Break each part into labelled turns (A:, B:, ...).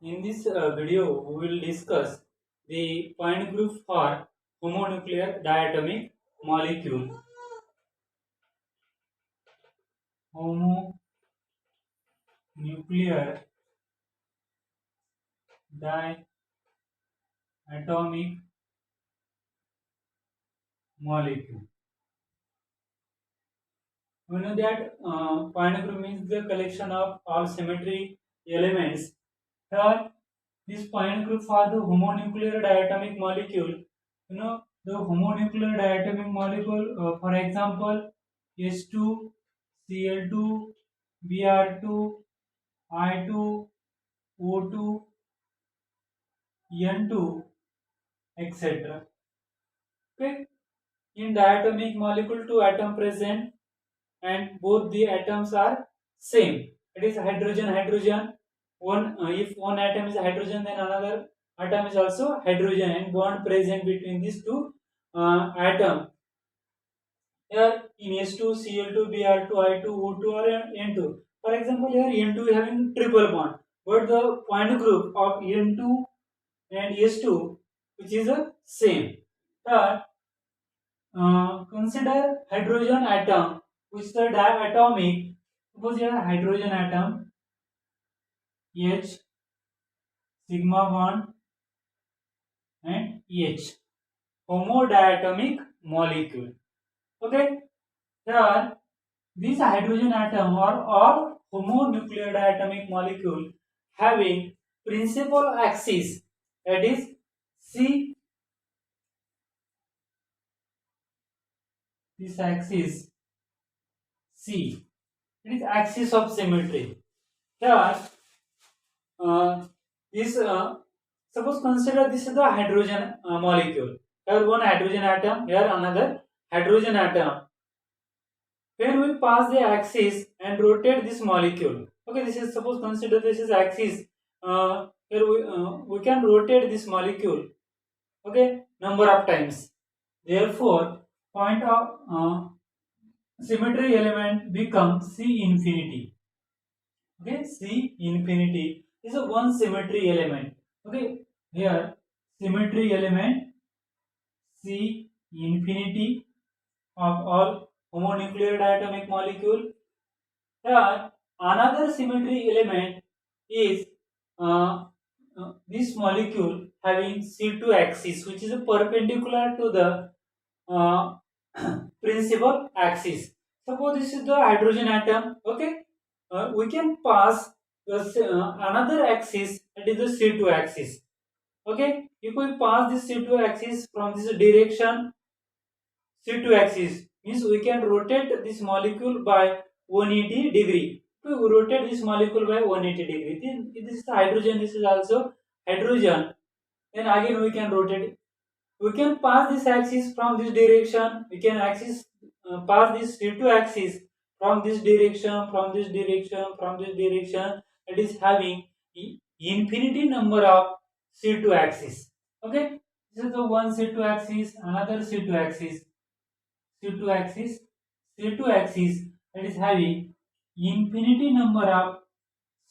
A: In this video, we will discuss the point group for homonuclear diatomic molecule. Homonuclear diatomic molecule. We know that point group means the collection of all symmetry elements. Here, this point group for the homonuclear diatomic molecule. The homonuclear diatomic molecule, for example, S2, Cl2, Br2, I2, O2, N2, etc. Okay. In diatomic molecule, two atoms present and both the atoms are same. It is hydrogen hydrogen. One if one atom is hydrogen, then another atom is also hydrogen, and bond present between these two atom. Here in S2, Cl2, Br2, I2, O2 or N2. For example, here N2 is having triple bond, but the point group of N2 and S2 which is the same. Here consider hydrogen atom which is the diatomic. Suppose here hydrogen atom H, sigma bond and H, homodiatomic molecule. Okay, here these hydrogen atom are all homonuclear diatomic molecule having principal axis, that is C. This axis C, it is axis of symmetry. Here this suppose consider this is the hydrogen molecule. Here one hydrogen atom, here another hydrogen atom. When we pass the axis and rotate this molecule, okay, this is suppose consider this is axis. Here we can rotate this molecule, okay, number of times. Therefore, point of symmetry element becomes C infinity. Okay, C infinity is a one symmetry element. Okay, here symmetry element C infinity of all homonuclear diatomic molecule. Here another symmetry element is this molecule having C2 axis, which is perpendicular to the uh, principal axis. Suppose this is the hydrogen atom. Okay, we can pass the another axis, that is the C2 axis. Okay, if we pass this C2 axis from this direction, C2 axis means we can rotate this molecule by 180 degree. We rotate this molecule by 180 degree. Then this is hydrogen, this is also hydrogen. Then again we can rotate it. We can pass this axis from this direction. We can pass this C2 axis from this direction, from this direction, from this direction. It is having infinity number of C2 axis. Okay, this is the one C2 axis, another C2 axis, C2 axis, C2 axis. That is having infinity number of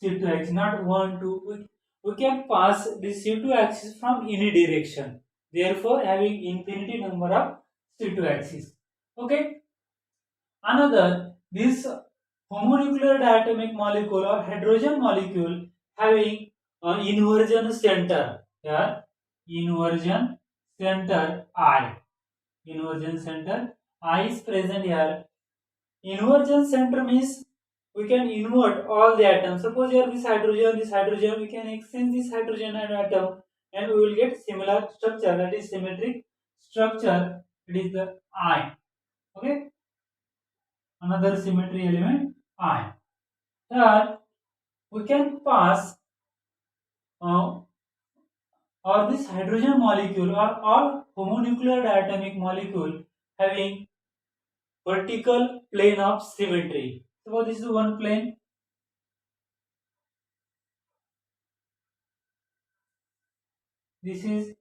A: C2 axis, not one, two. We can pass this C2 axis from any direction. Therefore, having infinity number of C2 axis. Okay. Another, this homonuclear diatomic molecule or hydrogen molecule having inversion center. Here, inversion center I. Inversion center I is present here. Inversion center means we can invert all the atoms. Suppose here this hydrogen, we can exchange this hydrogen and atom and we will get similar structure, that is symmetric structure. It is the I. Okay, another symmetry element I. Here we can pass or this hydrogen molecule or all homonuclear diatomic molecule having vertical plane of symmetry. Suppose this is one plane. This is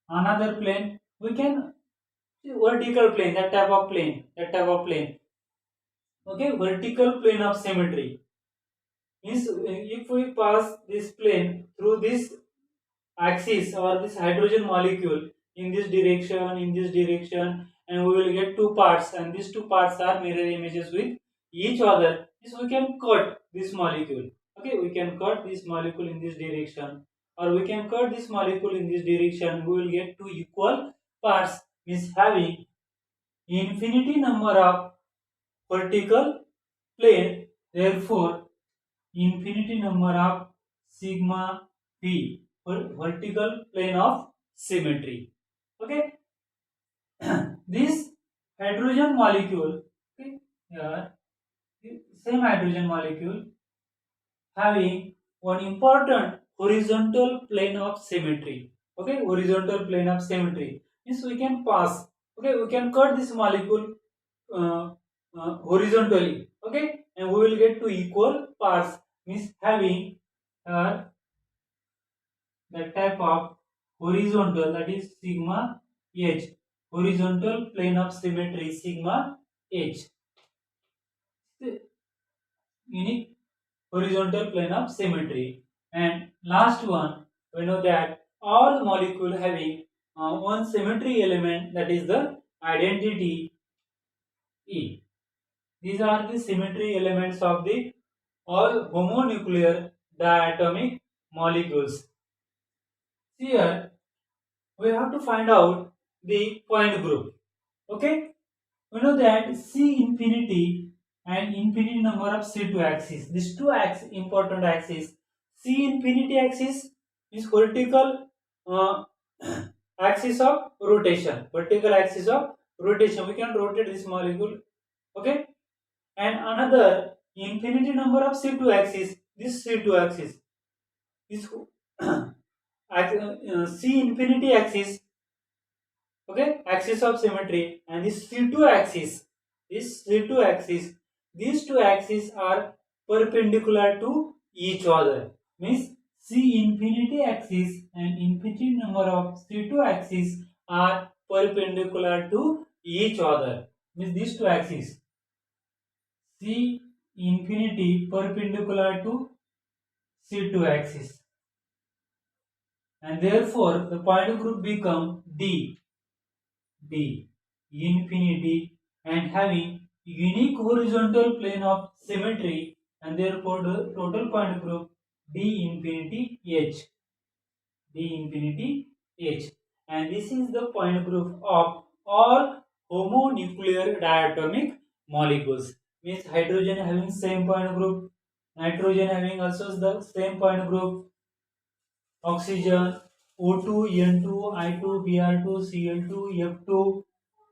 A: another plane. We can vertical plane, that type of plane, that type of plane. Okay, vertical plane of symmetry. Means if we pass this plane through this axis or this hydrogen molecule in this direction, and we will get two parts, and these two parts are mirror images with each other. This we can cut this molecule. Okay, we can cut this molecule in this direction, or we can cut this molecule in this direction. We will get two equal parts, means having infinity number of vertical plane. Therefore, infinity number of sigma p vertical plane of symmetry. Okay, this hydrogen molecule, okay, here same hydrogen molecule having one important horizontal plane of symmetry. Okay, horizontal plane of symmetry means we can pass. Okay, we can cut this molecule uh, horizontally. Okay, and we will get two equal parts, means having uh, that type of horizontal, that is sigma h, horizontal plane of symmetry sigma h, the unique horizontal plane of symmetry. And last one, we know that all molecule having one symmetry element, that is the identity E. These are the symmetry elements of the all homonuclear diatomic molecules. Here we have to find out the point group. Okay, we know that C infinity and infinity number of C2 axis. These two important axes. C infinity axis is vertical axis of rotation. Vertical axis of rotation. We can rotate this molecule. Okay, and another infinity number of C2 axis. This C2 axis is C infinity axis. Okay, axis of symmetry, and this C2 axis, these two axes are perpendicular to each other, means C infinity axis and infinity number of C2 axis are perpendicular to each other, means these two axes C infinity perpendicular to C2 axis, and therefore the point group become D infinity, and having unique horizontal plane of symmetry, and therefore the total point group D infinity H, and this is the point group of all homonuclear diatomic molecules, means hydrogen having same point group, nitrogen having also the same point group, oxygen, O2, N2, I2, Br2, Cl2, F2.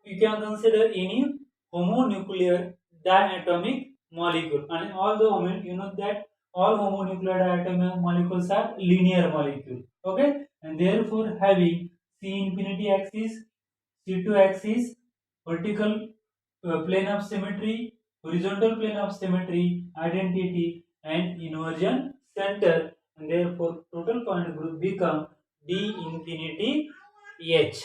A: You can consider any homonuclear diatomic molecule, and all the you know that all homonuclear diatomic molecules are linear molecule. Okay, and therefore having C infinity axis, C2 axis, vertical plane of symmetry, horizontal plane of symmetry, identity, and inversion center, and therefore total point group become D infinity H.